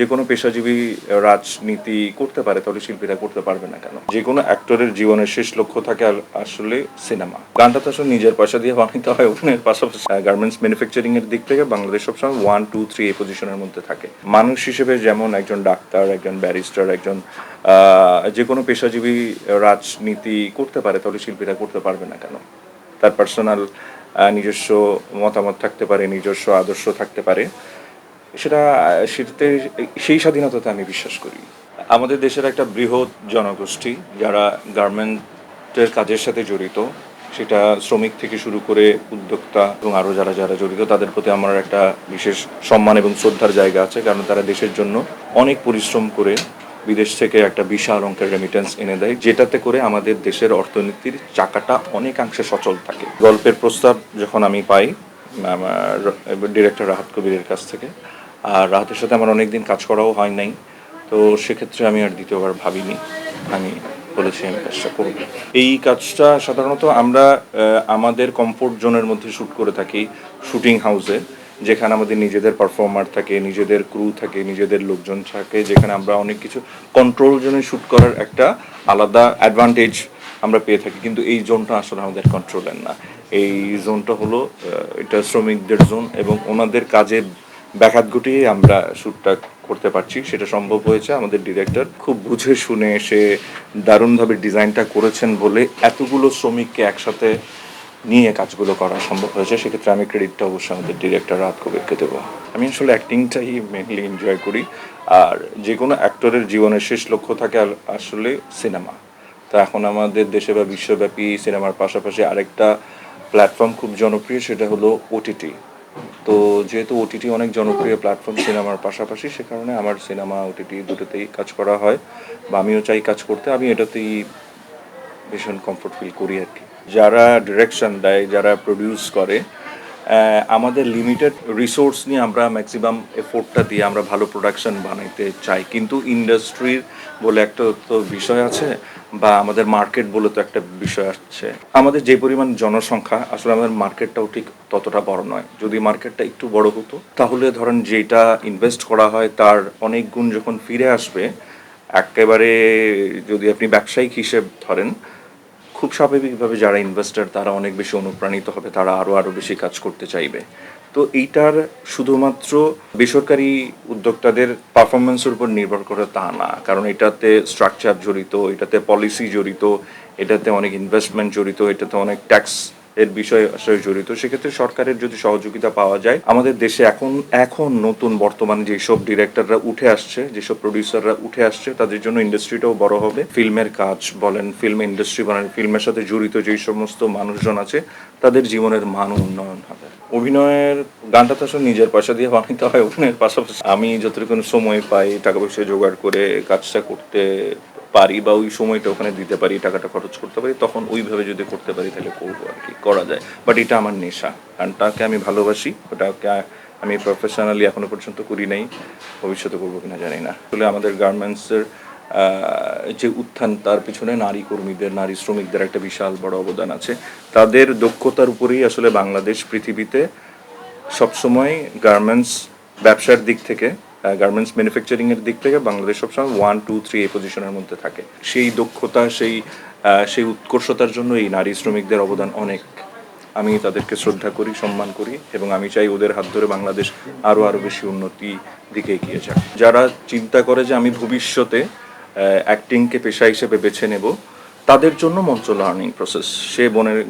যেকোনো পেশাজীবী রাজনীতি করতে পারে, তাহলে শিল্পীরা করতে পারবে না কেন? যেকোনো অ্যাক্টরের জীবনের শেষ লক্ষ্য থাকে আসলে সিনেমা। গানটা তো আসলে নিজের পয়সা দিয়ে বানাইতে হয়, অভিনয়ের পাশাপাশি গার্মেন্টস ম্যানুফ্যাকচারিং এর দিক থেকে বাংলাদেশ সবসময় 1, 2, 3 এই পজিশনের মধ্যে থাকে। মানুষ হিসেবে যেমন একজন ডাক্তার, একজন ব্যারিস্টার, একজন যেকোনো পেশাজীবী রাজনীতি করতে পারে, তাহলে শিল্পীরা করতে পারবে না কেন? তার পার্সোনাল নিজস্ব মতামত থাকতে পারে, নিজস্ব আদর্শ থাকতে পারে। সেটাতে সেই স্বাধীনতাতে আমি বিশ্বাস করি। আমাদের দেশের একটা বৃহৎ জনগোষ্ঠী যারা গার্মেন্টের কাজের সাথে জড়িত, সেটা শ্রমিক থেকে শুরু করে উদ্যোক্তা এবং আরও যারা যারা জড়িত, তাদের প্রতি আমার একটা বিশেষ সম্মান এবং শ্রদ্ধার জায়গা আছে, কারণ তারা দেশের জন্য অনেক পরিশ্রম করে বিদেশ থেকে একটা বিশাল অঙ্কের রেমিটেন্স এনে দেয়, যেটাতে করে আমাদের দেশের অর্থনীতির চাকাটা অনেকাংশে সচল থাকে। গল্পের প্রস্তাব যখন আমি পাই আমার ডিরেক্টর রাহাত কবিরের কাছ থেকে, আর রাহাতের সাথে আমার অনেক দিন কাজ করাও হয় নাই, তো সেক্ষেত্রে আমি আর দ্বিতীয়বার ভাবিনি। আমি বলেছি আমি কাজটা করব। এই কাজটা সাধারণত আমরা আমাদের কমফোর্ট জোনের মধ্যে শ্যুট করে থাকি, শুটিং হাউসে, যেখানে আমাদের নিজেদের পারফর্মার থাকে, নিজেদের ক্রু থাকে, নিজেদের লোকজন থাকে, যেখানে আমরা অনেক কিছু কন্ট্রোল জোনে শ্যুট করার একটা আলাদা অ্যাডভান্টেজ আমরা পেয়ে থাকি। কিন্তু এই জোনটা আসলে আমাদের কন্ট্রোলের না। এই জোনটা হলো এটা শ্রমিকদের জোন, এবং ওনাদের কাজে ব্যাঘাত ঘটিয়ে আমরা শ্যুটটা করতে পারছি। সেটা সম্ভব হয়েছে আমাদের ডিরেক্টর খুব বুঝে শুনে সে দারুণভাবে ডিজাইনটা করেছেন বলে এতগুলো শ্রমিককে একসাথে নিয়ে কাজগুলো করা সম্ভব হয়েছে। সেক্ষেত্রে আমি ক্রেডিটটা অবশ্যই আমাদের ডিরেক্টর রাহাত কবিরকে দেবো। আমি আসলে অ্যাক্টিংটাই মেনলি এনজয় করি, আর যে কোনো অ্যাক্টরের জীবনের শেষ লক্ষ্য থাকে আসলে সিনেমা। তো এখন আমাদের দেশে বা বিশ্বব্যাপী সিনেমার পাশাপাশি আরেকটা প্ল্যাটফর্ম খুব জনপ্রিয়, সেটা হলো ওটিটি। তো যেহেতু ওটিটি অনেক জনপ্রিয় প্ল্যাটফর্ম সিনেমার পাশাপাশি, সে কারণে আমার সিনেমা ওটিটি দুটোতেই কাজ করা হয়, বা আমিও চাই কাজ করতে। আমি এটাতেই ভীষণ কমফোর্ট ফিল করি আর কি। যারা ডিরেকশন দেয়, যারা প্রডিউস করে, আমাদের লিমিটেড রিসোর্স নিয়ে আমরা ম্যাক্সিমাম এফোর্টটা দিয়ে আমরা ভালো প্রোডাকশন বানাইতে চাই, কিন্তু ইন্ডাস্ট্রির বলে একটা তো বিষয় আছে, বা আমাদের মার্কেট বলে তো একটা বিষয় আছে। আমাদের যে পরিমাণ জনসংখ্যা, আসলে আমাদের মার্কেটটাও ঠিক ততটা বড় নয়। যদি মার্কেটটা একটু বড় হতো, তাহলে ধরেন যেটা ইনভেস্ট করা হয় তার অনেক গুণ যখন ফিরে আসবে, একেবারে যদি আপনি ব্যবসায়িক হিসেব ধরেন, খুব স্বাভাবিকভাবে যারা ইনভেস্টর তারা অনেক বেশি অনুপ্রাণিত হবে, তারা আরও বেশি কাজ করতে চাইবে। তো এইটার শুধুমাত্র বেসরকারি উদ্যোক্তাদের পারফরমেন্সের উপর নির্ভর করে তা না, কারণ এটাতে স্ট্রাকচার জড়িত, এটাতে পলিসি জড়িত, এটাতে অনেক ইনভেস্টমেন্ট জড়িত, এটাতে অনেক ট্যাক্স এর বিষয় আসলে জড়িত। সেক্ষেত্রে সরকারের যদি সহযোগিতা পাওয়া যায়, আমাদের দেশে এখন নতুন বর্তমানে যেসব ডিরেক্টররা উঠে আসছে, যেসব প্রডিউসাররা উঠে আসছে, তাদের জন্য ইন্ডাস্ট্রিটাও বড় হবে। ফিল্মের কাজ বলেন, ফিল্ম ইন্ডাস্ট্রি বলেন, ফিল্মের সাথে জড়িত যেই সমস্ত মানুষজন আছে, তাদের জীবনের মান উন্নয়ন হবে। অভিনয়ের গানটা তো আসলে নিজের পয়সা দিয়ে বানাইতে হয়, অভিনয়ের পাশাপাশি আমি যতটুকু সময় পাই, টাকা পয়সা জোগাড় করে কাজটা করতে পারি, বা ওই সময়টা ওখানে দিতে পারি, টাকাটা খরচ করতে পারি, তখন ওইভাবে যদি করতে পারি তাহলে করবো আর কি, করা যায়। বাট এটা আমার নেশা, গানটাকে আমি ভালোবাসি, ওটাকে আমি প্রফেশনালি এখনো পর্যন্ত করি নাই, ভবিষ্যতে করবো কিনা জানি না। আসলে আমাদের গার্মেন্টসের যে উত্থান, তার পিছনে নারী কর্মীদের, নারী শ্রমিকদের একটা বিশাল বড় অবদান আছে। তাদের দক্ষতার উপরেই আসলে বাংলাদেশ পৃথিবীতে সবসময় গার্মেন্টস ব্যবসার দিক থেকে, গার্মেন্টস ম্যানুফ্যাকচারিংয়ের দিক থেকে বাংলাদেশ সবসময় 1, 2, 3 এই পজিশনের মধ্যে থাকে। সেই দক্ষতা, সেই উৎকর্ষতার জন্য এই নারী শ্রমিকদের অবদান অনেক। আমি তাদেরকে শ্রদ্ধা করি, সম্মান করি, এবং আমি চাই ওদের হাত ধরে বাংলাদেশ আরও বেশি উন্নতি দিকে এগিয়ে যাক। যারা চিন্তা করে যে আমি ভবিষ্যতে অ্যাক্টিংকে পেশা হিসেবে বেছে নেব, তাদের জন্য মঞ্চ লার্নিং প্রসেস। সে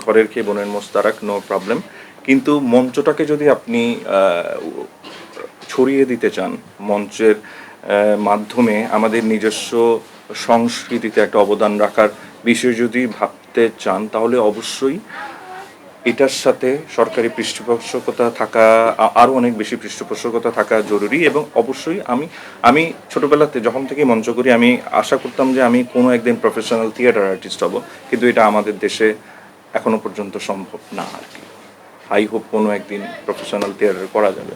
ঘরের খেয়ে বোনের মোস্তারাক, নো প্রবলেম। কিন্তু মঞ্চটাকে যদি আপনি ছড়িয়ে দিতে চান, মঞ্চের মাধ্যমে আমাদের নিজস্ব সংস্কৃতিতে একটা অবদান রাখার বিষয় যদি ভাবতে চান, তাহলে অবশ্যই এটার সাথে সরকারি পৃষ্ঠপোষকতা থাকা, আরও অনেক বেশি পৃষ্ঠপোষকতা থাকা জরুরি। এবং অবশ্যই আমি ছোটোবেলাতে যখন থেকে মঞ্চ করি, আমি আশা করতাম যে আমি কোনো একদিন প্রফেশনাল থিয়েটার আর্টিস্ট হব, কিন্তু এটা আমাদের দেশে এখনো পর্যন্ত সম্ভব না আর কি। আই হোপ কোনো একদিন প্রফেশনাল থিয়েটার করা যাবে।